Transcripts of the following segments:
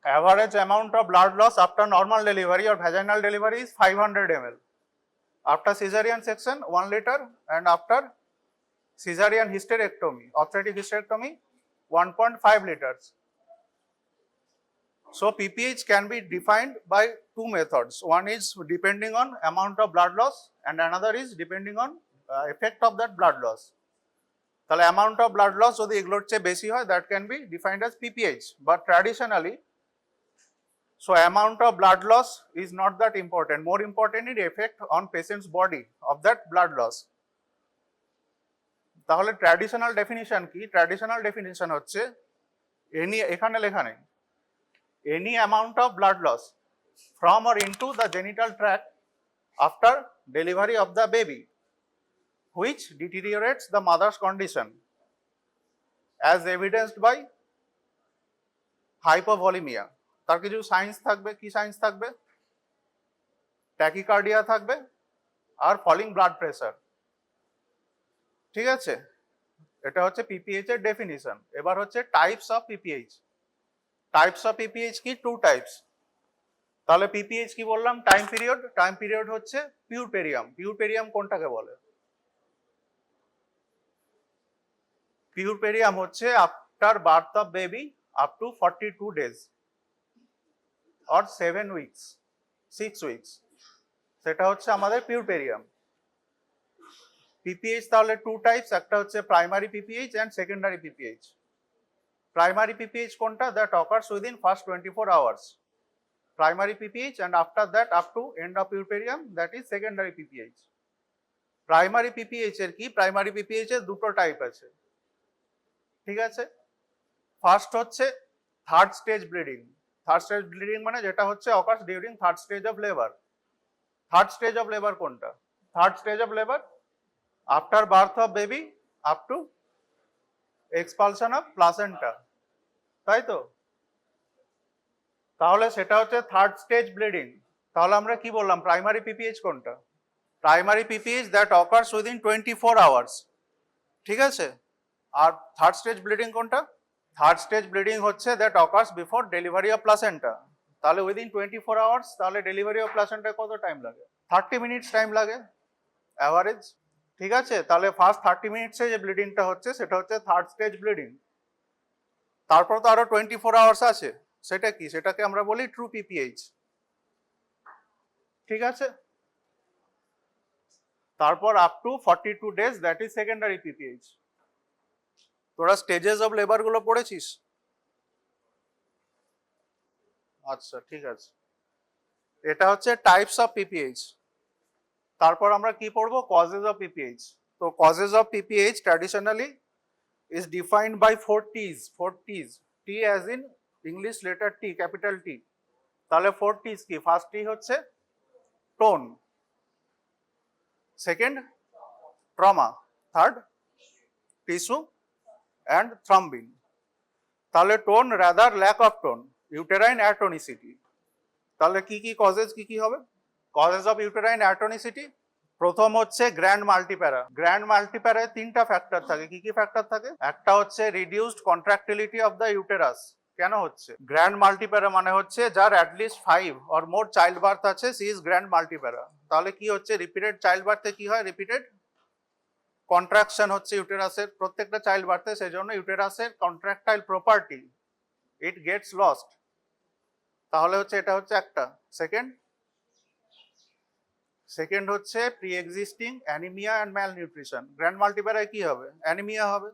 Average amount of blood loss after normal delivery or vaginal delivery is 500 ml. After cesarean section, 1 liter, and after cesarean hysterectomy, obstetric hysterectomy, 1.5 liters. So PPH can be defined by two methods. One is depending on amount of blood loss, and another is depending on effect of that blood loss. তাহলে amount of blood loss যদি এগুলোর চেয়ে বেশি হয়, that can be defined as PPH. But traditionally, so amount of blood loss is not that important. More important is effect on patient's body of that blood loss. তাহলে traditional definition কি? Traditional definition হচ্ছে এখানে লেখা নেই, any amount of blood loss from or into the genital tract after delivery of the baby which deteriorates the mother's condition as evidenced by hypovolemia. তার কিছু science থাকবে, কি সাইন্স থাকবে? ট্যাকিকার্ডিয়া থাকবে আর ফলিং ব্লাড প্রেসার। ঠিক আছে, এটা হচ্ছে পিপিএইচ এর ডেফিনিশন। এবার হচ্ছে types of PPH. Types of PPH কি? Two types. তাহলে পিপিএইচ কি বললাম? Time period. টাইম পিরিয়ড হচ্ছে পিউরপেরিয়াম। পিউরপেরিয়াম কোনটাকে বলে? পিউরপেরিয়াম হচ্ছে after birth of baby up two 42 days or 7 weeks, 6 weeks, সেটা হচ্ছে আমাদের পিউরপেরিয়াম। পিপিএইচ তাহলে টু টাইপস, একটা হচ্ছে primary PPH and secondary PPH. Primary PPH কোনটা? That occurs within first 24 hours, primary PPH, and after that up to end of puerperium, that is secondary PPH. Primary PPH এর কি? Primary PPH এর দুটো type আছে। ঠিক আছে, first হচ্ছে third stage bleeding. Third stage bleeding মানে যেটা হচ্ছে occurs during third stage of labour. Third stage of labour কোনটা? Third stage of labour after birth of baby up to expulsion of placenta, তাই তো? তাহলে সেটা হচ্ছে থার্ড স্টেজ ব্লিডিং। তাহলে আমরা কি বললাম? প্রাইমারি পিপিএইচ কোনটা? Primary PPH that occurs within 24 hours। ঠিক আছে, আর থার্ড স্টেজ ব্লিডিং কোনটা? থার্ড স্টেজ ব্লিডিং হচ্ছে that occurs before delivery of placenta. তাহলে উইদিন 24 hours, তাহলে ডেলিভারি অফ প্লাসেন্টা কত টাইম লাগে? 30 minutes টাইম লাগে অ্যাভারেজ। ঠিক আছে, তাহলে ফার্স্ট 30 minutes-এ যে ব্লিডিংটা হচ্ছে সেটা হচ্ছে থার্ড স্টেজ ব্লিডিং। তারপর তো আরো 24 hours আছে, সেটা কি? সেটাকে আমরা বলি ট্রু পিপিএইচ। ঠিক আছে, তারপর up to 42 days, that is secondary PPH. তোরা স্টেজেস অফ লেবার গুলো পড়েছিস? আচ্ছা, ঠিক আছে, এটা হচ্ছে টাইপস অফ পিপিএইচ। তারপর আমরা কি পড়বো? Causes of PPH. তো causes of PPH traditionally is defined by 4 T's. 4 T's. T as in English letter T, capital T. তাহলে 4 T's কি? ফার্স্ট টি হচ্ছে tone, second trauma, third tissue and thrombin. তাহলে tone, rather lack of tone, uterine atonicity. তাহলে কি কি causes কি কি হবে? কজেস অফ ইউটেরাইন অ্যাটোনিসিটি, প্রথম হচ্ছে গ্র্যান্ড মাল্টিপ্যারা। গ্র্যান্ড মাল্টিপ্যারায় তিনটা ফ্যাক্টর থাকে। কি কি ফ্যাক্টর থাকে? একটা হচ্ছে reduced contractility of the uterus. কেন হচ্ছে? গ্র্যান্ড মাল্টিপ্যারা মানে হচ্ছে যার at least 5 or more child birth আছে, সি ইজ গ্র্যান্ড মাল্টিপ্যারা। তাহলে কি হচ্ছে? রিপিটেড চাইল্ড বার্থে কি হয়? রিপিটেড কন্ট্রাকশন হচ্ছে ইউটেরাসের প্রত্যেকটা চাইল্ড বার্থে, সেই জন্য ইউটেরাসের contractile property it gets lost. তাহলে হচ্ছে এটা হচ্ছে একটা। সেকেন্ড হচ্ছে pre existing anaemia and malnutrition. Grand মাল্টিপ্যারায় কি হবে? অ্যানিমিয়া হবে।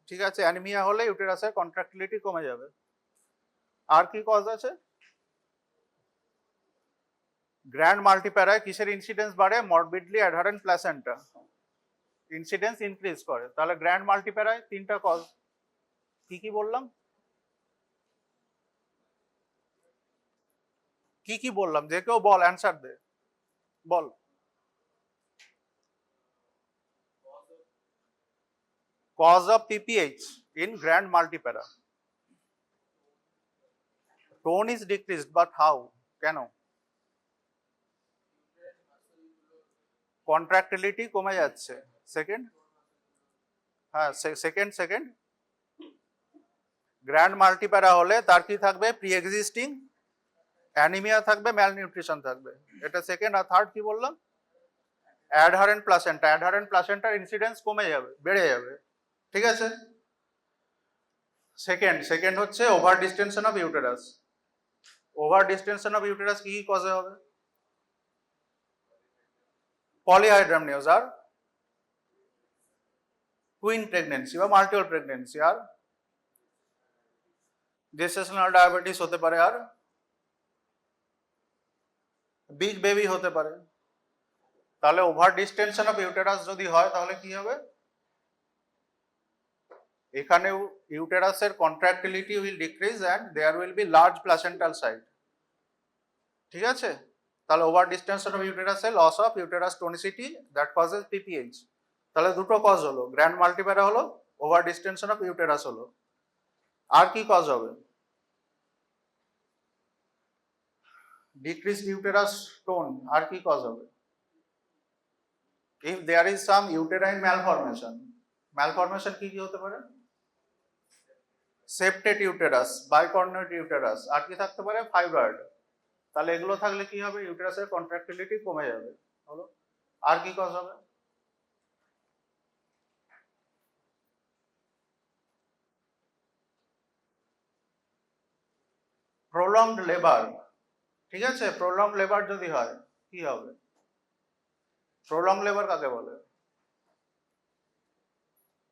ঠিক আছে, অ্যানিমিয়া হলে ইউটেরাসের কন্ট্রাক্টিলিটি কমে যাবে। আর কি কজ আছে? গ্র্যান্ড মাল্টিপ্যারায় কিসের ইনসিডেন্স বাড়ে? মরবিডলি অ্যাডহারেন্ট প্লাসেন্টা ইনসিডেন্স ইনক্রিজ করে। তাহলে গ্র্যান্ড মাল্টিপ্যারায় তিনটা কজ। কি কি বললাম? কি কি বললাম? যে কেউ বল, অ্যান্সার দে, বল। Cause of PPH in grand multipara. Tone is decreased, but how? কেন? কন্ট্রাক্টিলিটি কমে যাচ্ছে। সেকেন্ড, হ্যাঁ সেকেন্ড গ্র্যান্ড মাল্টিপ্যারা হলে তার কি থাকবে, প্রি এক্সিস্টিং অ্যানিমিয়া থাকবে, ম্যালনিউট্রিশন থাকবে। এটা সেকেন্ড। আর থার্ড কি বললাম, অ্যাডহারেন্ট প্লাসেন্টা। অ্যাডহারেন্ট প্লাসেন্টার ইনসিডেন্স কমে যাবে, বেড়ে যাবে। ঠিক আছে। সেকেন্ড হচ্ছে over distension of uterus. Over distension of uterus কি কজে হবে, পলিহাইড্রামনিওজ আর টুইন প্রেগনেন্সি বা মাল্টিপল প্রেগনেন্সি আর জেস্টেশনাল ডায়াবেটিস হতে পারে আর বিগ বেবি হতে পারে। তাহলে ওভার ডিস্টেনশন অফ ইউটেরাস যদি হয় তাহলে কি হবে, এখানে ইউটেরাসের contractility will decrease and there will be large placental site. ঠিক আছে। তাহলে ওভার ডিস্টেনশন অফ ইউটেরাসে loss of uterus tonicity that causes PPH. তাহলে দুটো কজ হলো, গ্র্যান্ড মাল্টিপ্যারা হলো, ওভার ডিস্টেনশন অফ ইউটেরাস হলো। আর কি কজ হবে, ডিক্রিজ ইউটেরাস টোন। আর কি কজ হবে, if there is some uterine malformation. Malformation কি কি হতে পারে, সেপ্টেট ইউটেরাস, বাইকর্নুয়েট ইউটেরাস, আর কি থাকতে পারে, ফাইব্রয়েড। তাহলে এগুলো থাকলে কি হবে, ইউটেরাসের কন্ট্রাক্টিলিটি কমে যাবে। হলো। আর কি কজ হবে, প্রলংড লেবার। ঠিক আছে। প্রলংড লেবার যদি হয় কি হবে, প্রলং লেবার কাকে বলে,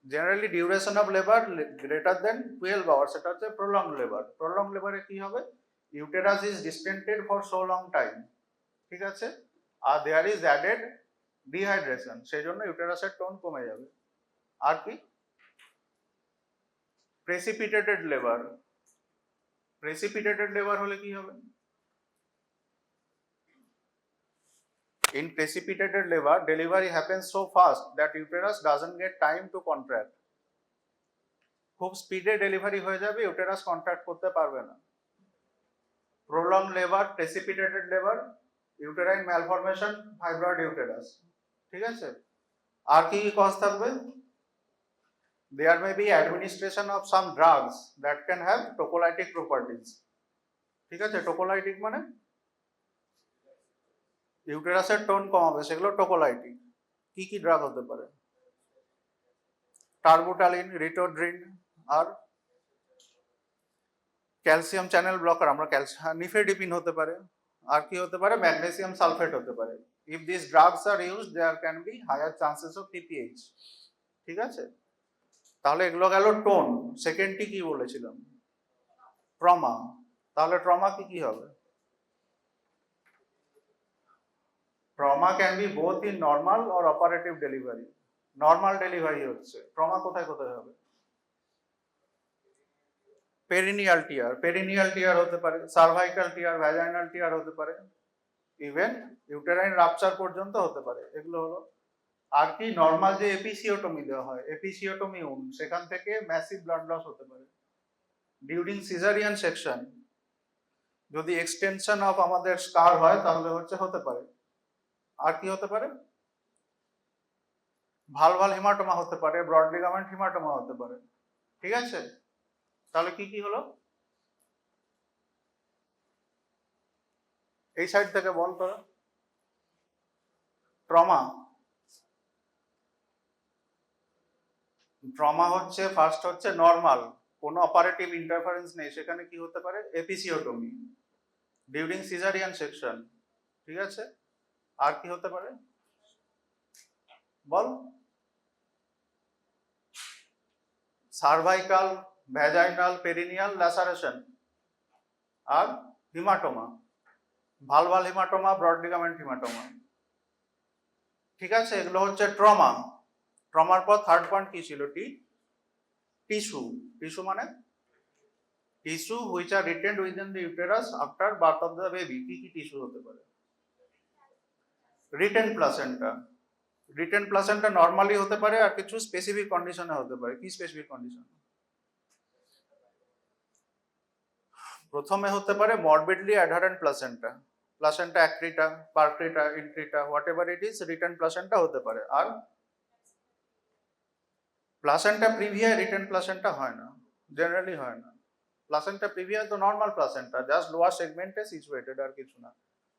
generally duration of labour greater than 12 hours, সেটা হচ্ছে প্রলং লেবার। প্রলং লেবারে কি হবে, uterus is distended for so long time. ঠিক আছে। আর দেয়ার ইজ অ্যাডেড ডিহাইড্রেশন, সেই জন্য ইউটেরাসের টোন কমে যাবে। আর কি, প্রেসিপিটেটেড লেবার। প্রেসিপিটেটেড লেবার হলে কি হবে, in precipitated labor delivery happens so fast that uterus doesn't get time to contract. খুব স্পিডে ডেলিভারি হয়ে যাবে, ইউটেরাস কন্ট্রাক্ট করতে পারবে না। Prolong labour, precipitated labour, uterine malformation, fibroid uterus. ঠিক আছে। আর কি কজ থাকবে, there may be administration of some drugs that can have tocolytic properties. ঠিক আছে। টোকোলাইটিক মানে ইউটেরাসের টোন কমাবে, সেগুলো টোকোলাইটিক। কি কি ড্রাগ হতে পারে, টার্বোটালিন, রিটোড্রিন, আর ক্যালসিয়াম চ্যানেল ব্লকার, আমরা নিফেডিপিন হতে পারে। আর কি হতে পারে, ম্যাগনেসিয়াম সালফেট হতে পারে। If this drugs are used there can be higher chances of PPH. ঠিক আছে। তাহলে এগুলো গেল টোন। সেকেন্ডটি কি বলেছিলাম, ট্রমা। তাহলে ট্রমা কি কি হবে, trauma can be both in normal or operative delivery. Normal delivery হচ্ছে, ট্রমা কোথায় কোথায় হবে, পেরিনিয়াল টিয়ার। পেরিনিয়াল টিয়ার হতে পারে, সার্ভাইকাল টিয়ার, ভ্যাজাইনাল টিয়ার হতে পারে, ইভেন ইউটেরাইন রাপচার পর্যন্ত হতে পারে। এগুলো হলো। আর কি, নর্মাল যে এপিসিওটমি দেওয়া হয়, এপিসিওটমি সেখান থেকে ম্যাসিভ ব্লাড লস হতে পারে। ডিউরিং সিজারিয়ান সেকশন যদি এক্সটেনশন অফ আমাদের স্কার হয় তাহলে হতে পারে। আর কি হতে পারে, ভালভাল হিমাটোমা হতে পারে, ব্রড লিগামেন্ট হিমাটোমা হতে পারে। ঠিক আছে। তাহলে কি কি হলো, এই সাইড থেকে বল করো। ট্রমা, ট্রমা হচ্ছে ফার্স্ট হচ্ছে নর্মাল, কোনো অপারেটিভ ইন্টারফারেন্স নেই, সেখানে কি হতে পারে, এপিসিওটমি ডিউরিং সিজারিয়ান সেকশন। ঠিক আছে। আর কি হতে পারে বল, সার্ভাইকাল, ভ্যাজাইনাল, পেরিনিয়াল ল্যাসারেশন আর হিমাটোমা, ভালভাল হিমাটোমা, ব্রড লিগামেন্ট হিমাটোমা। ঠিক আছে। এগুলো হচ্ছে ট্রমা। ট্রমার পর থার্ড পয়েন্ট কি ছিল, টিস্যু। টিস্যু মানে tissue which are retained within the uterus after birth of the baby. কি কি টিস্যু হতে পারে, written placenta. Written placenta normally হতে পারে, আর কিছু স্পেসিফিক কন্ডিশনে হতে পারে। কি স্পেসিফিক কন্ডিশন, প্রথমে হতে পারে morbidly adherent placenta, placenta accreta, percreta, increta, whatever it is, retained placenta হতে পারে। আর প্লাসেন্টা প্রিভিয়া রিটেন প্লাসেন্টা হয় না, জেনারেলি হয় না। প্লাসেন্টা প্রিভিয়া তো নর্মাল প্লাসেন্টা, জাস্ট লোয়ার সেগমেন্টে সিচুয়েটেড, আর কিছু না।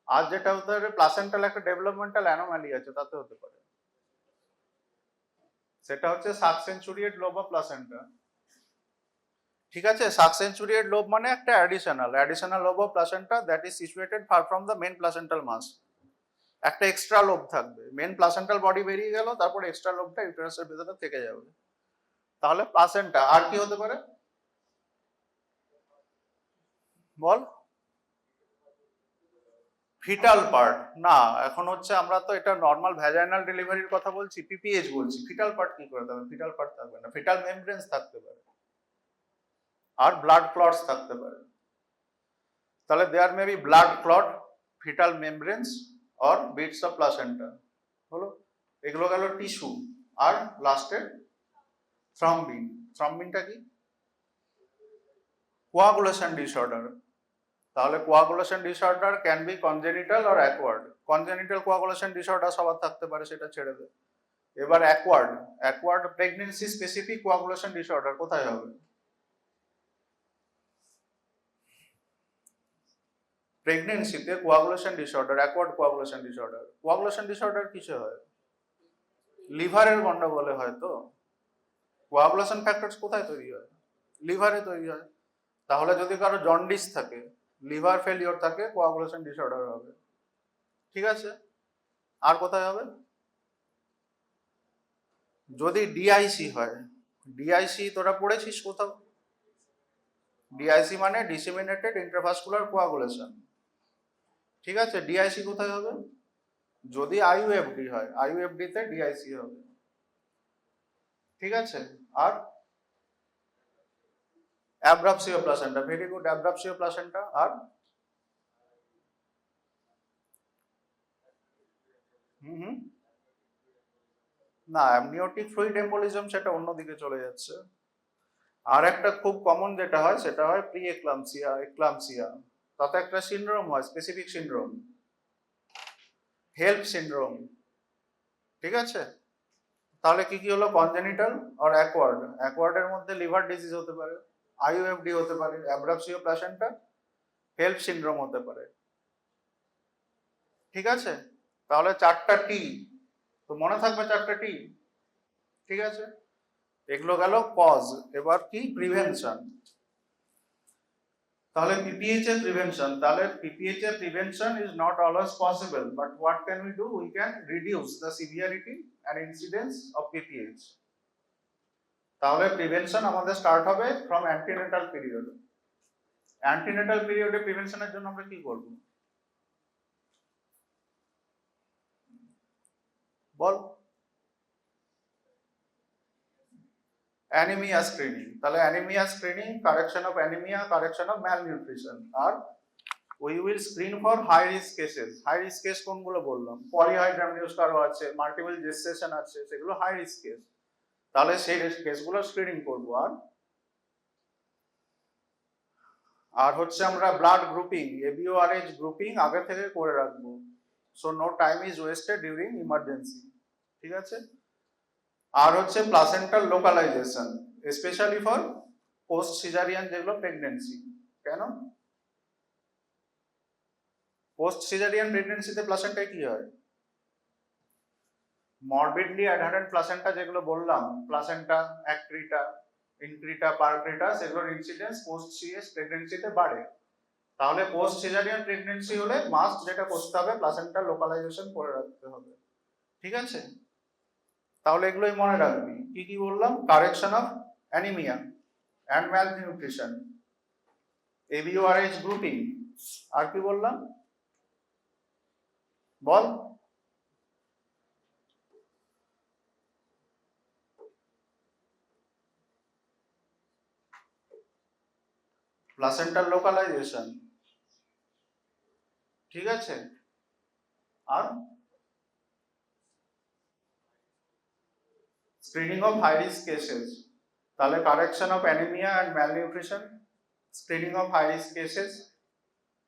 আর যেটা হতে পারে প্লাসেন্টাল একটা ডেভেলপমেন্টাল অ্যানোমালি আছে, তাতে হতে পারে, সেটা হচ্ছে সাবসেঞ্চুরিয়েট লোব অফ প্লাসেন্টা। ঠিক আছে, সাবসেঞ্চুরিয়েট লোব মানে একটা additional lobe of placenta that is situated far from the main placental mass. একটা এক্সট্রা লোব থাকবে, মেন প্লাসেন্টাল বডি বেরিয়ে গেল, তারপর এক্সট্রা লোবটা ইউটেরাসের ভেতরে থেকে যাবে। তাহলে প্লাসেন্টা। আর কি হতে পারে বল? ফিটাল পার্ট না, এখন হচ্ছে আমরা তো এটা নর্মাল ভ্যাজাইনাল ডেলিভারির কথা বলছি, পিপিএইচ বলছি, ফিটাল পার্ট কি করে থাকবে? ফিটাল পার্ট থাকবে না, ফিটাল মেমব্রেন্স থাকতে পারে আর ব্লাড ক্লটস থাকতে পারে। তাহলে there may be blood clot, fetal membranes or bits of placenta, হলো। এগুলো গেল টিস্যু। আর লাস্টে থ্রম্বিন। থ্রম্বিনটা কি? Coagulation disorder. তাহলে coagulation disorder can be congenital or acquired. Congenital coagulation disorder সবার থাকতে পারে, সেটা ছেড়ে দে। এবার acquired. Acquired pregnancy specific coagulation disorder কোথায় হবে? প্রেগন্যান্সিতে coagulation disorder, acquired coagulation disorder. Coagulation disorder কিসে হয়? লিভারের গন্ডগোলে হয় তো। কোয়াগুলেশন ফ্যাক্টরস কোথায় তৈরি হয়? লিভারে তৈরি হয়। তাহলে যদি কারো জন্ডিস থাকে, লিভার ফেলিওর থাকে, কোয়াগুলেশন ডিসঅর্ডার হবে। ঠিক আছে, আর কোথায় হবে? যদি ডিআইসি হয়, ডিআইসি তোরা পড়েছিস কোথাও? ডিআইসি মানে ডিসেমিনেটেড ইন্ট্রাভাস্কুলার কোয়াগুলেশন। ঠিক আছে, ডিআইসি কোথায় হবে? যদি আইইউএফডি হয়, আইইউএফডি তে ডিআইসি হবে। ঠিক আছে, আর অ্যাব্রাপসিও প্লাসেন্টা, ভেরি গুড, অ্যাব্রাপসিও প্লাসেন্টা। আর না, অ্যামনিওটিক ফ্লুইড এম্বোলিজম সেটা অন্যদিকে চলে যাচ্ছে। আর একটা খুব কমন যেটা হয় সেটা হয় প্রি এক্লাম্পসিয়া, এক্লাম্পসিয়া। তাতে একটা সিনড্রোম হয়, স্পেসিফিক সিনড্রোম, হেল্প সিনড্রোম। ঠিক আছে, তাহলে কি কি হলো? কনজেনিটাল আর অ্যাকোয়ার্ড। অ্যাকোয়ার্ডের মধ্যে লিভার ডিজিজ হতে পারে, আইইউএফডি হতে পারে, অ্যাব্রাপসিও প্লাসেন্টা, হেল্প সিনড্রোম হতে পারে। ঠিক আছে, তাহলে 4টা টি তো মনে থাকবে, 4টা টি। ঠিক আছে, এগুলো গেল কজ। এবার কি? প্রিভেনশন। তাহলে পিপিএইচ এর প্রিভেনশন, তাহলে পিপিএইচ এর prevention is not always possible, but what can we do? We can reduce the severity and incidence of PPH. তাহলে প্রিভেনশন আমাদের স্টার্ট হবে ফ্রম অ্যান্টিনেটাল পিরিয়ড। অ্যান্টিনেটাল পিরিয়ডে প্রিভেনশনের জন্য আমরা কি করব বল? Anaemia screening. তাহলে anaemia screening, correction of anaemia, correction of malnutrition. আর we will screen for high risk cases. High risk case কোনগুলো বললাম? পলিহাইড্রামনিউস কারো আছে, মাল্টিপল জেস্টেশন আছে, সেগুলো হাই রিস্ক কেস। তাহলে সেই কেসগুলো স্ক্রিনিং করব। আর হচ্ছে আমরা ব্লাড গ্রুপিং, এবিওআরএইচ গ্রুপিং আগে থেকে করে রাখবো, so no time is wasted during emergency. ঠিক আছে, আর হচ্ছে placental localisation, specially for post caesarean যেগুলো প্রেগনেন্সি। কেন? পোস্ট সিজারিয়ান প্রেগনেন্সিতে প্লাসেন্টায় কি হয়? মরবিডলি অ্যাডহারেন্ট প্লাসেন্টা যেগুলো বললাম, প্লাসেন্টা অ্যাক্রিটা, ইনক্রিটা, পারক্রিটা, সেগুলোর ইনসিডেন্স পোস্ট সিএস প্রেগনেন্সিতে বাড়ে। তাহলে পোস্ট সিজারিয়ান প্রেগনেন্সি হলে মাস্ট যেটা করতে হবে, প্লাসেন্টাল লোকালাইজেশন করে রাখতে হবে। ঠিক আছে, তাহলে এগুলোই মনে রাখবি। কি কি বললাম? Correction of anaemia and malnutrition, ABO Rh grouping, আর কি বললাম বল? Placental localisation. ঠিক আছে, আর screening of high risk cases. তাহলে correction of anaemia and malnutrition, screening of high risk cases,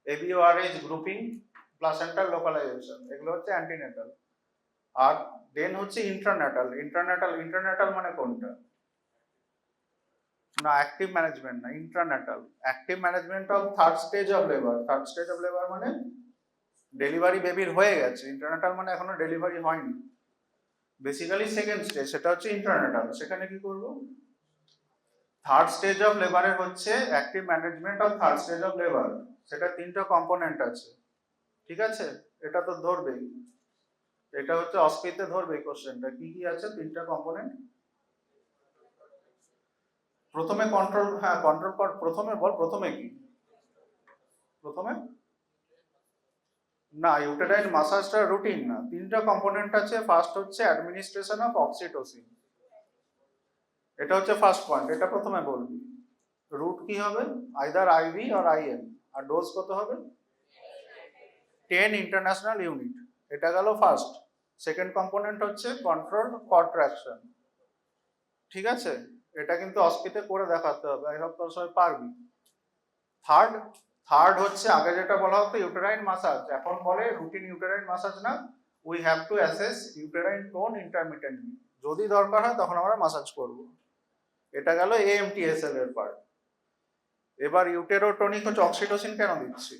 ABO Rh grouping, placental localisation, এগুলো হচ্ছে অ্যান্টিনেটাল। আর দেন হচ্ছে ইন্টারন্যাটাল। ইন্টারন্যাটাল মানে কোনটা? না, অ্যাক্টিভ ম্যানেজমেন্ট না, intranatal. Active management of third stage of labour. Third stage of labour মানে delivery বেবির হয়ে গেছে, ইন্টারন্যাটাল মানে এখনো ডেলিভারি হয়নি। বেসিক্যালি সেকেন্ড স্টেজ, সেটা হচ্ছে ইন্টারন্যাটাল। সেখানে কি করব? থার্ড স্টেজ অফ লেবারের হচ্ছে active management of third stage of labour. সেটা তিনটা কম্পোনেন্ট আছে, ঠিক আছে? এটা তো ধরবেই, এটা হচ্ছে অস্কিতে ধরবেই কোশ্চেনটা। কি কি আছে তিনটা কম্পোনেন্ট? প্রথমে কন্ট্রোল, হ্যাঁ কন্ট্রোল পার্ট প্রথমে বল, প্রথমে কি? প্রথমে না, ইউটেরাইন মাসাজটা রুটিন না, তিনটা কম্পোনেন্ট আছে। ফার্স্ট হচ্ছে অ্যাডমিনিস্ট্রেশন অফ অক্সিটোসিন, এটা হচ্ছে ফার্স্ট পয়েন্ট, এটা প্রথমে বলবি। রুট কি হবে? Either IV or IM. আর ডোজ কত হবে? 10 ইন্টারন্যাশনাল ইউনিট। এটা গেল ফার্স্ট। সেকেন্ড কম্পোনেন্ট হচ্ছে কন্ট্রোল কন্ট্রাকশন, ঠিক আছে? এটা কিন্তু অস্কিতে করে দেখাতে হবে, আই হোপ তোর সবাই পারবি। থার্ড থার্ড হচ্ছে আগে যেটা বলা হতো ইউটেরাইন মাসাজ, এখন বলে রুটিন ইউটেরাইন মাসাজ না, we have to assess uterine tone intermittently, যদি দরকার হয় তখন আমরা মাসাজ করব। এটা গেল এএমটিএসএল এর পার্ট। এবার ইউটেরোটনিক হচ্ছে অক্সিটোসিন কেন দিচ্ছি?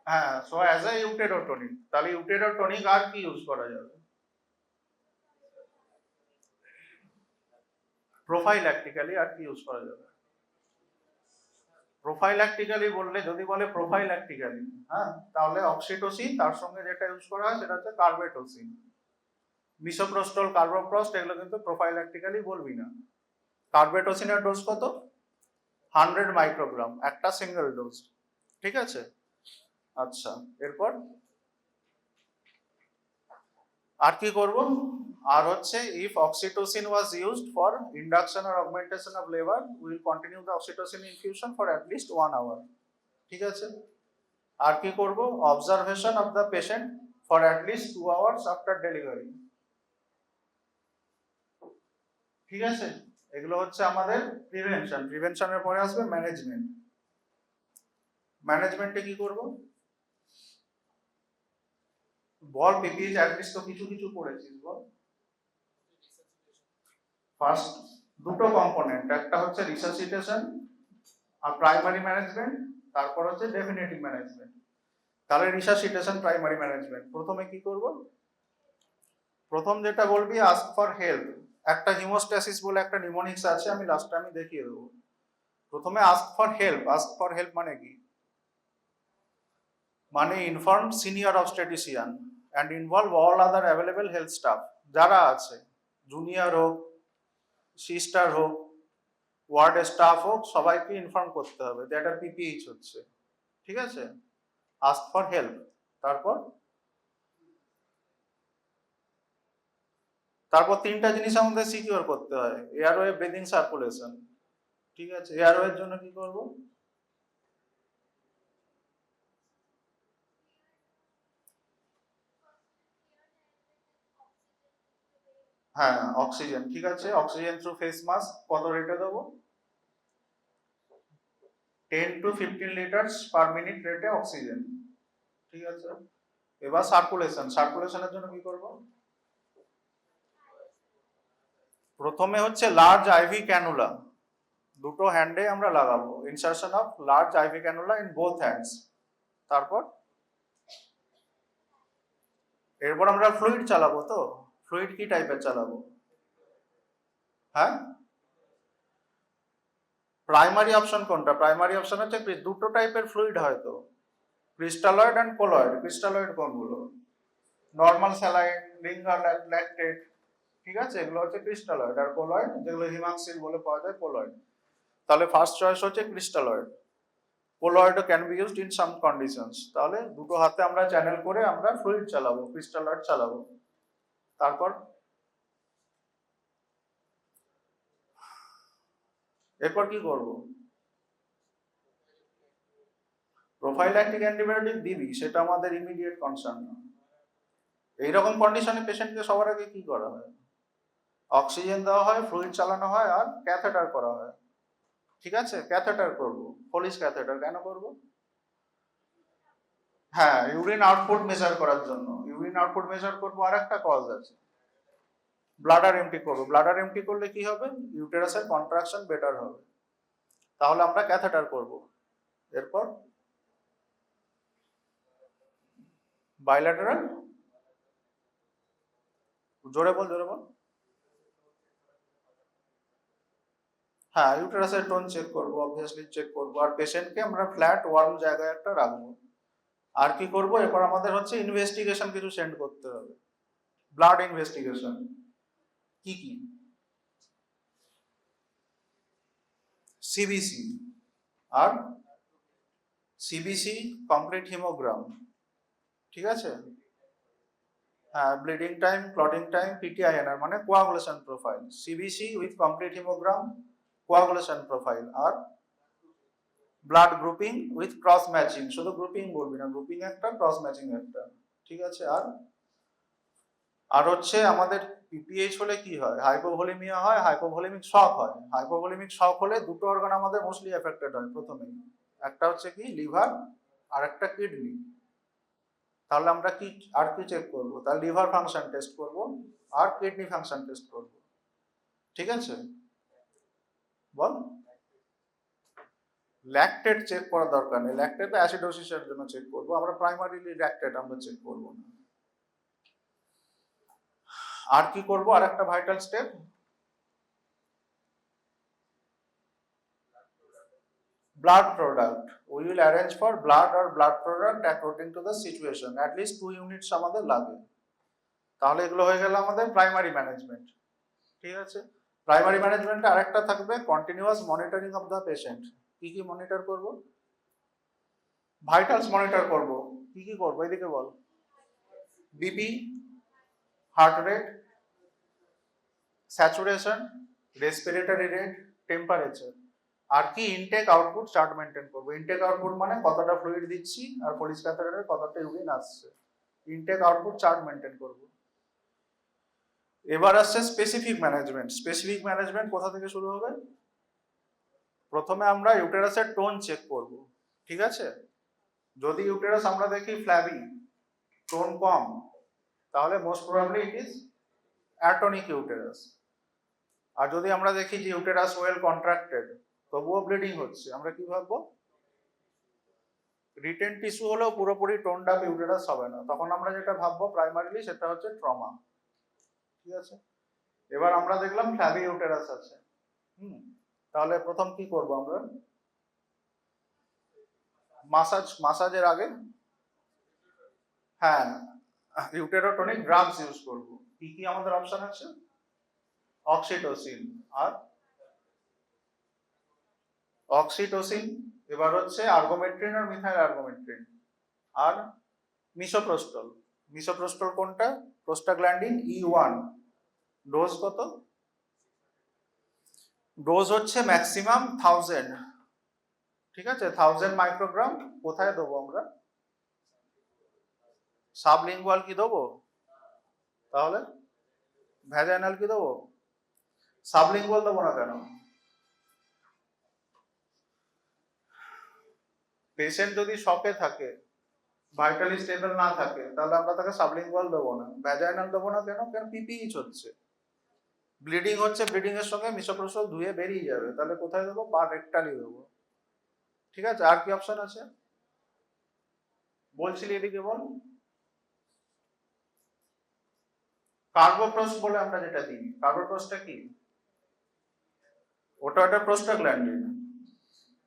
হ্যাঁ, সো অ্যাজ এ ইউটেরোটনিক। তাহলে ইউটেরোটনিক আর কি ইউজ করা যাবে? প্রোফাইল্যাকটিক্যালি আর কি ইউজ করা যাবে? প্রোফাইল্যাকটিক্যালি বললে, যদি বলে প্রোফাইল্যাকটিক্যালি, হ্যাঁ, তাহলে অক্সিটোসিন, তার সঙ্গে যেটা ইউজ করা হয় সেটা হচ্ছে কার্বেটোসিন। মিসোপ্রোস্টল, কার্বোপ্রস্ট, এগুলো কিন্তু প্রোফাইল্যাকটিক্যালি বলবি না। কার্বেটোসিনের ডোজ কত? 100 মাইক্রোগ্রাম, একটা সিঙ্গেল ডোজ, ঠিক আছে? আচ্ছা, এরপর আর কি করব? আর হচ্ছে if oxytocin was used for induction or augmentation of labor, we will continue the oxytocin infusion for at least 1 hour, ঠিক আছে? আর কি করব? observation of the patient for at least 2 hours after delivery, ঠিক আছে? এগুলো হচ্ছে আমাদের প্রিভেনশন। প্রিভেনশনের পরে আসবে ম্যানেজমেন্ট। ম্যানেজমেন্টে কি করব? বল, পিপিএইচ অ্যাটলিস্ট তো কিছু কিছু পড়েছিস, বল। ফার্স্ট দুটো কম্পোনেন্ট, একটা হচ্ছে রিসাসিটেশন আর প্রাইমারি ম্যানেজমেন্ট, তারপর হচ্ছে ডেফিনেটিভ ম্যানেজমেন্ট। তাহলে রিসাসিটেশন, প্রাইমারি ম্যানেজমেন্ট, প্রথমে কি করব? প্রথম যেটা বলবি আস্ক ফর হেল্প। একটা হিমোস্ট্যাসিস বলে একটা নিউমোনিক্স আছে, আমি লাস্ট টাইমে দেখিয়ে দেবো। প্রথমে ask for help. Ask for help মানে কি? মানে inform senior obstetrician and involve all other available health staff, যারা আছে, জুনিয়র হোক, সিস্টার হোক, ওয়ার্ডের স্টাফ হোক, সবাইকে ইনফর্ম করতে হবে যে একটা পিপিএইচ হচ্ছে, ঠিক আছে? Ask for help. তারপর তারপর তিনটা জিনিস আমাদের সিকিউর করতে হয়। এয়ারওয়ে, ব্রিদিং, সার্কুলেশন, ঠিক আছে? এয়ারওয়ের জন্য কি করব? হ্যাঁ, অক্সিজেন, ঠিক আছে। অক্সিজেন থ্রু ফেস মাস্ক কত রেটে দেবো? 10 to 15 লিটারস পার মিনিট রেটে অক্সিজেন, ঠিক আছে? এবার সার্কুলেশন। সার্কুলেশনের জন্য কি করব? প্রথমে হচ্ছে লার্জ আইভি ক্যানুলা, দুটো হ্যান্ডে আমরা লাগাবো। Insertion of large ivy cannula in both hands. তারপর এরপর আমরা ফ্লুইড চালাবো। তো ফ্লুইড কি টাইপের চালাবো? হ্যাঁ, প্রাইমারি অপশন কোনটা? প্রাইমারি অপশন হচ্ছে দুটো টাইপের ফ্লুইড হয় তো, ক্রিস্টালয়েড অ্যান্ড কোলয়েড। ক্রিস্টালয়েড কোনগুলো? নর্মাল স্যালাইন, লিঙ্গার, ল্যাকটেট, ঠিক আছে? এগুলো হচ্ছে ক্রিস্টালয়েড। আর কোলয়েড, যেগুলো হিমাক্সিল বলে পাওয়া যায়, কোলয়েড। তাহলে ফার্স্ট চয়েস হচ্ছে crystalloid. Colloid can be used in some conditions. তাহলে দুটো হাতে আমরা চ্যানেল করে আমরা ফ্লুইড চালাবো, ক্রিস্টালয়েড চালাবো। তারপর এরপর কি করব? প্রোফাইল্যাকটিক অ্যান্টিবায়োটিক দিবি, সেটা আমাদের ইমিডিয়েট কনসার্ন না। এইরকম কন্ডিশনে পেশেন্টকে সবার আগে কি করা হয়? অক্সিজেন দেওয়া হয়, ফ্লুইড চালানো হয়, আর ক্যাথেটার করা হয়, ঠিক আছে? ক্যাথেটার করব, ফলিস ক্যাথেটার কেন করব? হ্যাঁ, ইউরিন আউটপুট মেজার করার জন্য। ইউরিন আউটপুট মেজার করবো, আর একটা কজ আছে, ব্লাডার এমটি করবো, ব্লাডার এমটি করলে কি হবে, ইউটেরাসের কন্ট্রাকশন বেটার হবে, তাহলে আমরা ক্যাথেটার করব। এরপর বাইল্যাটারাল, জোরে বল জোরে বল। হ্যাঁ, ইউটেরাসের টোন চেক করবো, অবভিয়াসলি চেক করবো, আর পেশেন্টকে আমরা ফ্ল্যাট ওয়ার্ম জায়গায় একটা রাখবো। আর কি করব, এরপর আমাদের হচ্ছে ইনভেস্টিগেশন কিছু সেন্ড করতে হবে, ব্লাড ইনভেস্টিগেশন। কি কি? সিবিসি আর সিবিসি কমপ্লিট হিমোগ্রাম, ঠিক আছে। হ্যাঁ, bleeding time, clotting time, PT INR মানে coagulation profile, CBC with complete haemogram, coagulation profile, আর blood grouping with cross matching, শুধু গ্রুপিং বলবি না, গ্রুপিং একটা, ক্রস ম্যাচিং একটা, ঠিক আছে। আর হচ্ছে আমাদের পিপিএইচ হলে কি হয়, হাইপোভলিমিয়া হয়, হাইপোভলিমিক শক হয়। হাইপোভলিমিক শক হলে দুটো অর্গান আমাদের মোস্টলি এফেক্টেড হয় প্রথমেই, একটা হচ্ছে কি লিভার আর একটা কিডনি। তাহলে আমরা কি আর কি চেক করবো, তাহলে লিভার ফাংশন টেস্ট করব আর কিডনি ফাংশন টেস্ট করব, ঠিক আছে। বল। ল্যাকটেট চেক করার দরকার নেই, ল্যাকটেট অ্যাসিডোসিসের জন্য চেক করবো আমরা, প্রাইমারিলি ল্যাকটেট আমরা চেক করবো না। আর কি করব, আর একটা vital step, blood product. We will arrange for blood or blood product according to the situation. At least 2 units আমাদের লাগে। তাহলে এগুলো হয়ে গেল আমাদের প্রাইমারি ম্যানেজমেন্ট, ঠিক আছে। প্রাইমারি ম্যানেজমেন্টে আরেকটা থাকবে continuous monitoring of the patient. কি কি মনিটর করব? ভাইটালস মনিটর করব। কি কি করব এদিকে বল। BP, heart rate, saturation, respiratory rate, temperature, আর কি ইনটেক আউটপুট চার্ট মেনটেন করব। ইনটেক আউটপুট মানে কতটা ফ্লুইড দিচ্ছি আর পলিস ক্যাথেটারে কতটা ইউরিন আসছে, ইনটেক আউটপুট চার্ট মেনটেন করব। এবার আসছে স্পেসিফিক ম্যানেজমেন্ট। স্পেসিফিক ম্যানেজমেন্ট কোথা থেকে শুরু হবে? প্রথমে আমরা ইউটেরাসের টোন চেক করব, ঠিক আছে। যদি ইউটেরাস আমরা দেখি ফ্ল্যাবি, টোন কম, তাহলে most probably it is atonic uterus. আর যদি আমরা দেখি যে ইউটেরাস ওয়েল কন্ট্রাক্টেড তবুও ব্লিডিং হচ্ছে, আমরা কি ভাববো? রিটেন টিস্যু হলেও পুরোপুরি টোনড আপ ইউটেরাস হবে না, তখন আমরা যেটা ভাববো প্রাইমারিলি সেটা হচ্ছে ট্রমা, ঠিক আছে। এবার আমরা দেখলাম ফ্ল্যাবি ইউটেরাস আছে, তাহলে প্রথম কি করব আমরা? মাসাজের আগে হ্যাঁ ইউটেরোটনিক ড্রাগস ইউজ করব। কি কি আমাদের অপশন আছে? অক্সিটোসিন আর অক্সিটোসিন, এবার হচ্ছে আর্গোমেট্রিন আর মিথাইল আর্গোমেট্রিন, আর মিসোপ্রোস্টল। মিসোপ্রোস্টল কোনটা? Prostaglandin E1। ডোজ কত? ডোজ হচ্ছে ম্যাক্সিমাম 1000, ঠিক আছে, 1000 মাইক্রোগ্রাম। কোথায় দেবো আমরা? সাবলিঙ্গুয়াল কি দেবো? তাহলে ভ্যাজাইনাল কি দেবো? সাবলিঙ্গুয়াল দেবো না কেন? পেশেন্ট যদি শকে থাকে, ভাইটালি স্টেবল না থাকে, তাহলে আমরা তাকে সাবলিঙ্গুয়াল দেবো না। ভ্যাজাইনাল দেবো না কেন? কারণ পিপিইচ হচ্ছে, ব্লিডিং হচ্ছে, ব্লিডিং এর সঙ্গে মিসোপ্রোস্টল ধুয়ে বেরিয়ে যাবে, তাহলে কোথায় দেবো? পা রেক্টালি দেবো, ঠিক আছে। আর কি অপশন আছে বলছিলি এদিকে বল। কার্বোপ্রোস্ট বলে আমরা যেটা দিই, কার্বোপ্রোস্টটা কি? ওটা একটা প্রোস্টাগ্ল্যান্ডিন,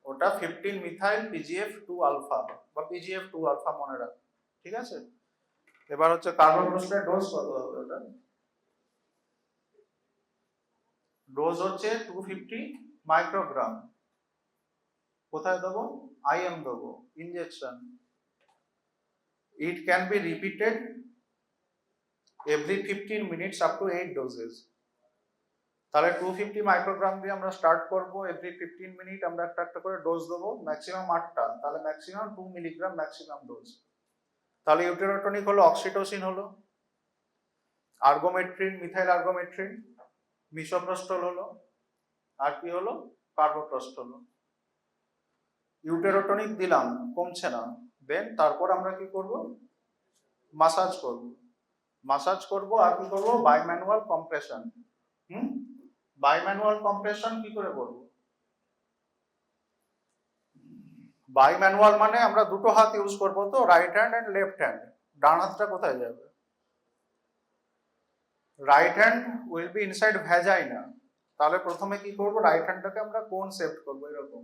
ওটা 15 মিথাইল PGF2 আলফা বা PGF2 আলফা মনে রাখ, ঠিক আছে। এবার হচ্ছে কার্বোপ্রোস্টের ডোজ কত হবে? ওটা ডোজ হচ্ছে 250 মাইক্রোগ্রাম। কোথায় দেবো? IM দেবো, injection. It can be repeated every 15 minutes up to 8 doses. তাহলে 250 মাইক্রোগ্রাম দিয়ে আমরা স্টার্ট করব, এভরি 15 মিনিট আমরা একটা একটা করে ডোজ দেবো, ম্যাক্সিমাম 8টা, তাহলে ম্যাক্সিমাম 2 মিলিগ্রাম ম্যাক্সিমাম ডোজ। তাহলে ইউটেরোটনিক হলো, অক্সিটোসিন হলো, আর্গোমেট্রিন, মিথাইল আর্গোমেট্রিন, মিসোপ্রোস্টল হলো, আর কি হলো? কার্বোপ্রোস্ট হলো। ইউটেরোটনিক দিলাম, কমছে না, দেন তারপর আমরা কি করব? মাসাজ করব। মাসাজ করব আর কি করব, বাইম্যানুয়াল কম্প্রেশন। বাইম্যানুয়াল কম্প্রেশন কি করে করব? বাইম্যানুয়াল মানে আমরা দুটো হাত ইউজ করব, তো right hand and left hand. ডান হাতটা কোথায় যাবে? Right hand will be inside vagina. তাহলে প্রথমে কি করব, রাইট হ্যান্ডটাকে আমরা কোন শেপ করব, এরকম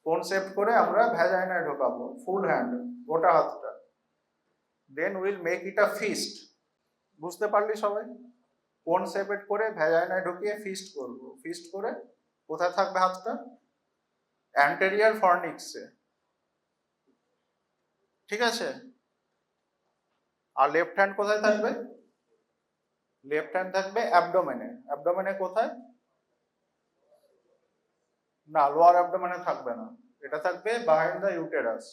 কোন শেপ করে আমরা ভ্যাজাইনায় ঢোকাবো, ফুল হ্যান্ড, গোটা হাতটা। Then will make it a fist. বুঝতে পারলি সবাই? কোন শেপেট করে ভ্যাজাইনায় ঢুকিয়ে ফিস্ট করব। ফিস্ট করে কোথায় থাকবে হাতটা? অ্যান্টেরিয়র ফর্নিক্সে। ঠিক আছে? আর লেফট হ্যান্ড কোথায় থাকবে? লেফট হ্যান্ড থাকবে অ্যাবডোমেনে। অ্যাবডোমেনে কোথায়? না, লোয়ার অ্যাবডোমেনে থাকবে না, এটা থাকবে বিহাইন্ড দ্য ইউটেরাস।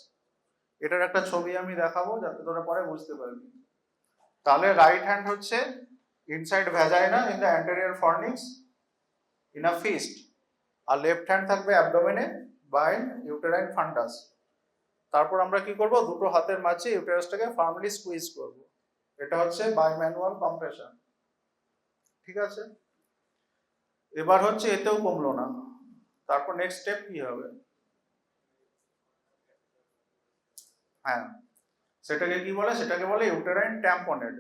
এটার একটা ছবি আমি দেখাবো যাতে তোরা পরে বুঝতে পারবি। তাহলে রাইট হ্যান্ড হচ্ছে inside vagina in the anterior fornix in a fist, আর লেফট হ্যান্ড থাকবে অ্যাবডোমেনে বিহাইন্ড ইউটেরাইন ফান্ডাস। তারপর আমরা কি করব, দুটো হাতের মাঝে ইউটেরাসটাকে ফার্মলি স্কুইজ করব। এটা হচ্ছে বাইম্যানুয়াল কম্প্রেশন। ঠিক আছে? এবার হচ্ছে এতেও কমলো না, তারপর নেক্সট স্টেপ কি হবে? হ্যাঁ, সেটাকে কি বলে? সেটাকে বলে ইউটেরাইন ট্যাম্পনেট।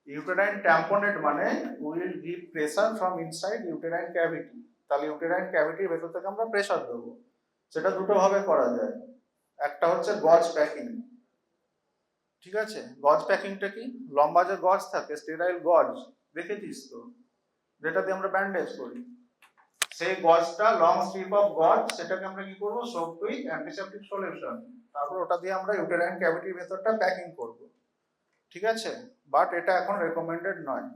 ইউটেরাইন ট্যাম্পনেট মানে will give pressure from inside uterine cavity. তাহলে ইউটেরাইন ক্যাভিটির ভেতর থেকে আমরা প্রেসার দেবো। সেটা দুটো ভাবে করা যায়। একটা হচ্ছে গজ প্যাকিং। ঠিক আছে? গজ প্যাকিংটা কি? লম্বা যে গজ থাকে, স্টেরাইল গজ, দেখেছিস তো, যেটা দিয়ে আমরা ব্যান্ডেজ করি, সেই গজটা, লং স্ট্রিপ অফ গজ, সেটাকে আমরা কি করবো, সোপ উইথ অ্যান্টিসেপটিক সলিউশন। তারপর ওটা দিয়ে আমরা ইউটেরাইন ক্যাভিটির ভেতরটা প্যাকিং করব। ঠিক আছে? বাট এটা এখন রেকমেন্ডেড নয়।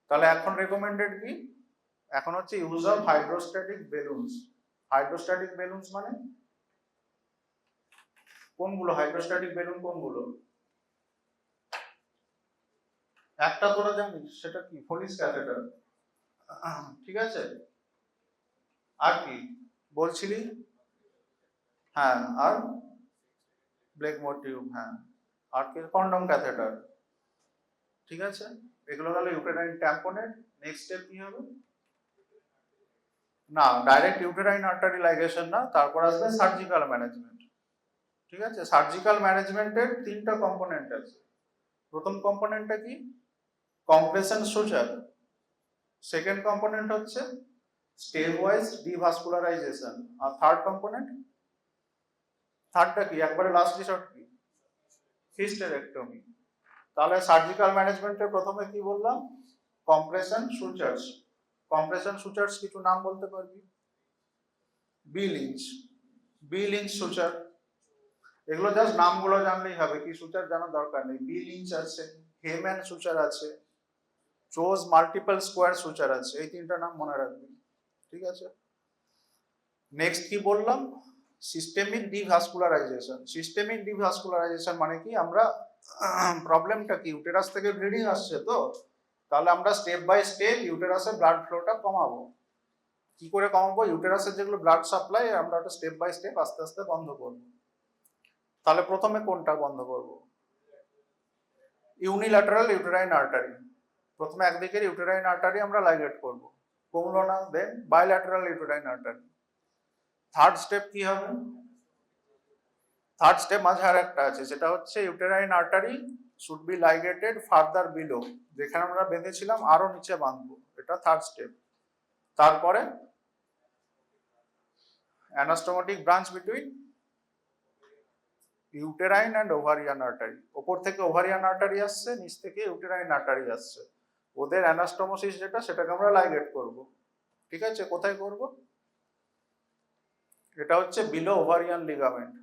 তাহলে এখন রেকমেন্ডেড কি? এখন হচ্ছে use of hydrostatic balloons. Hydrostatic balloons মানে কোনগুলো? হাইড্রোস্ট্যাটিক বেলুন কোনগুলো? একটা তোরা জানিস, সেটা কি? ফোলিস ক্যাথেটার। ঠিক আছে? আর কি বলছিলি? হ্যাঁ, আর ব্লেকমোর টিউব। হ্যাঁ, আর কি? Condom catheter. ঠিক আছে? এগুলো হলো ইউটেরাইন ট্যাম্পনেট। নেক্সট স্টেপ কি হবে? না, ডাইরেক্ট ইউটেরাইন আর্টারি লাইগেশন না, তারপর আসবে সার্জিক্যাল ম্যানেজমেন্ট। ঠিক আছে? সার্জিক্যাল ম্যানেজমেন্টের তিনটা কম্পোনেন্ট আছে। প্রথম কম্পোনেন্টটা কি? Compression suture. সেকেন্ড কম্পোনেন্ট হচ্ছে স্টেপ ওয়াইজ ডিভাস্কুলারাইজেশন। আর থার্ড কম্পোনেন্ট, থার্ডটা কি? একবারে লাস্ট রিসর্ট কি? হিস্টেরেক্টমি। তাহলে সার্জিক্যাল ম্যানেজমেন্টের প্রথমে কি বললাম? কম্প্রেশন সুচার্স। কম্প্রেশন সুচার্স কিছু নাম বলতে পারবি? B Lynch, B Lynch suture. এগুলো জাস্ট নামগুলো জানলেই হবে, কি সুচার জানার দরকার নেই। বি লিঞ্চ আছে, হেম্যান সুচার আছে, চোজ মাল্টিপল স্কোয়ার সুচার আছে। এই তিনটা নাম মনে রাখবি। ঠিক আছে? নেক্সট কি বললাম? সিস্টেমিক ডিভাস্কুলারাইজেশন। সিস্টেমিক ডিভাস্কুলারাইজেশন মানে কি? আমরা প্রবলেমটা কি? ইউটেরাস থেকে ব্লিডিং আসছে, তো তাহলে আমরা স্টেপ বাই স্টেপ ইউটেরাসের ব্লাড ফ্লোটা কমাবো। কি করে কমাবো? ইউটেরাসের যেগুলো ব্লাড সাপ্লাই, আমরা ওটা স্টেপ বাই স্টেপ আস্তে আস্তে বন্ধ করব। তাহলে প্রথমে কোনটা বন্ধ করব? Unilateral uterine artery. প্রথমে একদিকের ইউটেরাইন আর্টারি আমরা লাইগেট করব, কমলো না, then bilateral uterine artery. Third step কি হবে? থার্ড স্টেপ মাঝে আর একটা আছে, সেটা হচ্ছে uterine artery should be ligated further below. যেখানে আমরা বেঁধেছিলাম আরো নিচে বাঁধবো, এটা থার্ড স্টেপ। তারপরে anastomotic branch between uterine and ovarian artery. ওপর থেকে ওভারিয়ান আর্টারি আসছে, নিচ থেকে ইউটেরাইন আর্টারি আসছে। ওদের অ্যানাস্টোমোসিস যেটা, সেটাকে আমরা লাইগেট করব। ঠিক আছে? কোথায় করব? এটা হচ্ছে বিলো ওভারিয়ান লিগামেন্ট।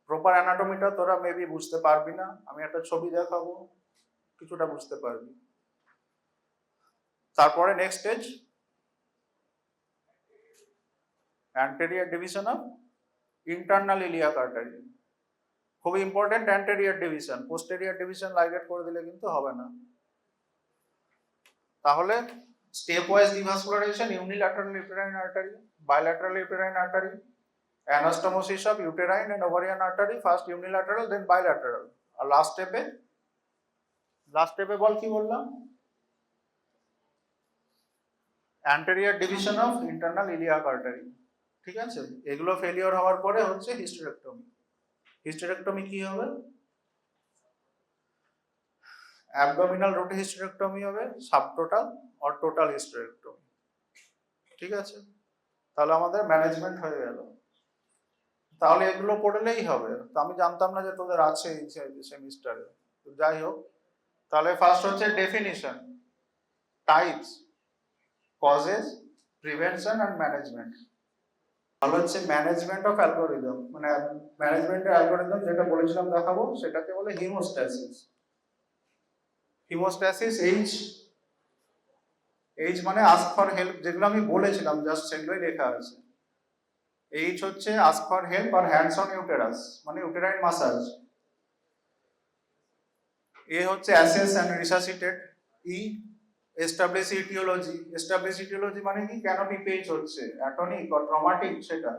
প্রপার অ্যানাটমিটা তোরা মেবি বুঝতে পারবি না, আমি একটা ছবি দেখাবো, কিছুটা বুঝতে পারবি। তারপরে next stage, anterior division of internal iliac artery. খুবই important anterior division. Posterior division ligate করে দিলে কিন্তু হবে না। তাহলে stepwise devascularisation, unilateral uterine artery, bilateral uterine artery, anastomosis of uterine and ovarian artery, first unilateral then bilateral, আর last স্টেপে last স্টেপে বল কি বললাম, anterior division of internal iliac artery. ঠিক আছে, এগুলো ফেলিওর হওয়ার পরে হচ্ছে হিস্টেরেক্টমি। হিস্টেরেক্টমি কি হবে, অ্যাবডোমিনাল রুট হিস্টেরেক্টমি হবে, সাবটোটাল অর টোটাল হিস্টেরেক্টমি। ঠিক আছে, তাহলে আমাদের ম্যানেজমেন্ট হয়ে গেল। তাহলে এগুলো পড়লেই হবে, তো আমি জানতাম না যে তোদের আছে এই সেমিস্টারে। যাই হোক, তাহলে ফার্স্ট হচ্ছে definition, types, causes, prevention and management. তাহলে হচ্ছে ম্যানেজমেন্ট অফ অ্যালগোরিদম, মানে ম্যানেজমেন্টের অ্যালগোরিদম যেটা বলেছিলাম দেখাবো, সেটাকে বলে হিমোস্ট্যাসিস। হিমোস্ট্যাসিস এইচ মানে আস্ক ফর হেল্প, যেগুলো আমি বলেছিলাম জাস্ট সেগুলোই লেখা আছে। এইচ হচ্ছে আস্ক ফর হেল্প আর হ্যান্ডস অন ইউটেরাস, মানে ইউটেরাইন মাসাজ। এ হচ্ছে assess and resuscitate. E establish aetiology. Establish aetiology মানে কি, কেন পিপেজ হচ্ছে, অ্যাটনিক অর ট্রমাটিক সেটা।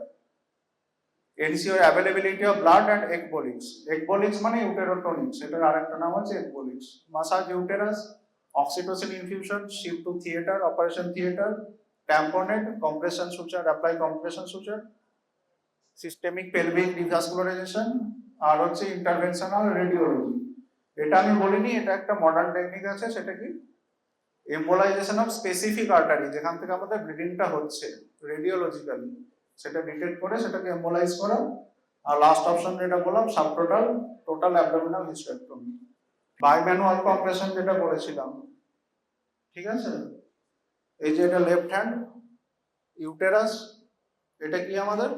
Ensure availability of blood and ecbolics. Ecbolics মানে ইউটেরোটনিক, সেটার আরেকটা নাম হচ্ছে ecbolics. Massage uterus, oxytocin infusion, shift to theatre, operation theatre, tamponade, compression suture, apply compression suture, systemic pelvic devascularisation, আর হচ্ছে interventional radiology. এটা আমি বলিনি, এটা একটা মডার্ন টেকনিক আছে, সেটা কি এম্বোলাইজেশন অফ স্পেসিফিক আর্টারি, যেখান থেকে আমাদের ব্লিডিংটা হচ্ছে রেডিওলজিক্যালি, সেটা ডিটেক্ট করে সেটাকে এম্বোলাইজ করা। আর লাস্ট অপশন যেটা বললাম, subtotal total abdominal hysterectomy. Bimanual compression যেটা বলেছিলাম, ঠিক আছে। এই যে এটা লেফট হ্যান্ড ইউটেরাস, এটা কি আমাদের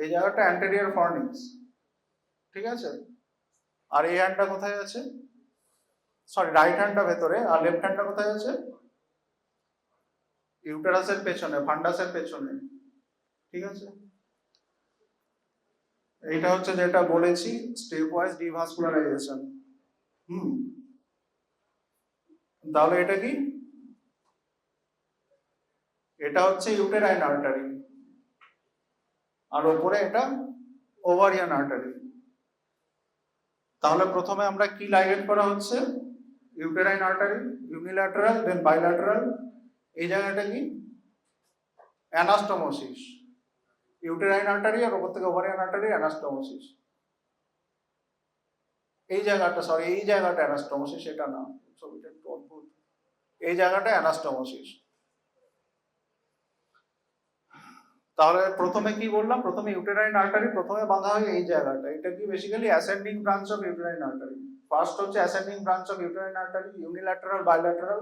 এই জায়গাটা অ্যান্টেরিয়র ফর্নিক্স, ঠিক আছে। আর এই হ্যান্ডটা কোথায় আছে, সরি রাইট হ্যান্ডটা ভেতরে, আর লেফট হ্যান্ডটা কোথায় আছে, ইউটেরাসের পেছনে, ফান্ডাসের পেছনে, ঠিক আছে। এইটা হচ্ছে যেটা বলেছি স্টেপ ওয়াইজ ডিভাসকুলারাইজেশন। তাহলে এটা কি, এটা হচ্ছে ইউটেরাইন আর্টারি, আর উপরে এটা ওভারিয়ান আর্টারি। তাহলে প্রথমে আমরা কি লাইগেট করা হচ্ছে, uterine artery, unilateral then bilateral. এই জায়গাটা কি, অ্যানাস্টোমোসিস, ইউটেরাইন আর্টারি আর উপর থেকে ওভারিয়ান আর্টারি, অ্যানাস্টোমোসিস। এই জায়গাটা, সরি এই জায়গাটা অ্যানাস্টোমোসিস, এটা না, ছবিটা একটু অদ্ভুত। এই জায়গাটা অ্যানাস্টোমোসিস। তাহলে প্রথমে কি বললাম, প্রথমে ইউটেরাইন আর্টারি প্রথমে বাঁধা হয় এই জায়গাটা। এটা কি basically ascending branch of uterine artery. First হচ্ছে ascending branch of uterine artery, unilateral, bilateral.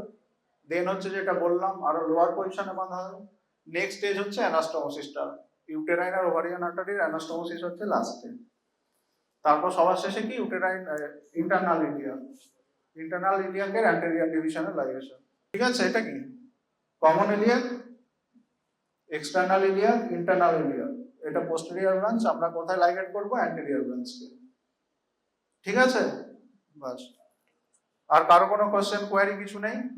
Then হচ্ছে যেটা বললাম আরো লোয়ার পজিশনে বাঁধা হয়। নেক্সট স্টেজ হচ্ছে অ্যানাস্টোমোসিসটা, ইউটেরাইন আর ওভারিয়ান আর্টারির অ্যানাস্টোমোসিস হচ্ছে লাস্ট স্টেজ। তারপর সবার শেষে কি, ইউটেরাইন ইন্টারনাল ইলিয়াক, ইন্টারনাল ইলিয়াকের অ্যান্টেরিয়র ডিভিশনের লাইগেশন। ঠিক আছে, এটা কি common iliac, external iliac, internal iliac. এটা পোস্টেরিয়র ব্রাঞ্চ, আমরা কোথায় লাইগেট করব, অ্যান্টেরিয়র ব্রাঞ্চকে। ঠিক আছে, বাস। আর কারো কোনো কোশ্চেন কোয়ারি কিছু নেই?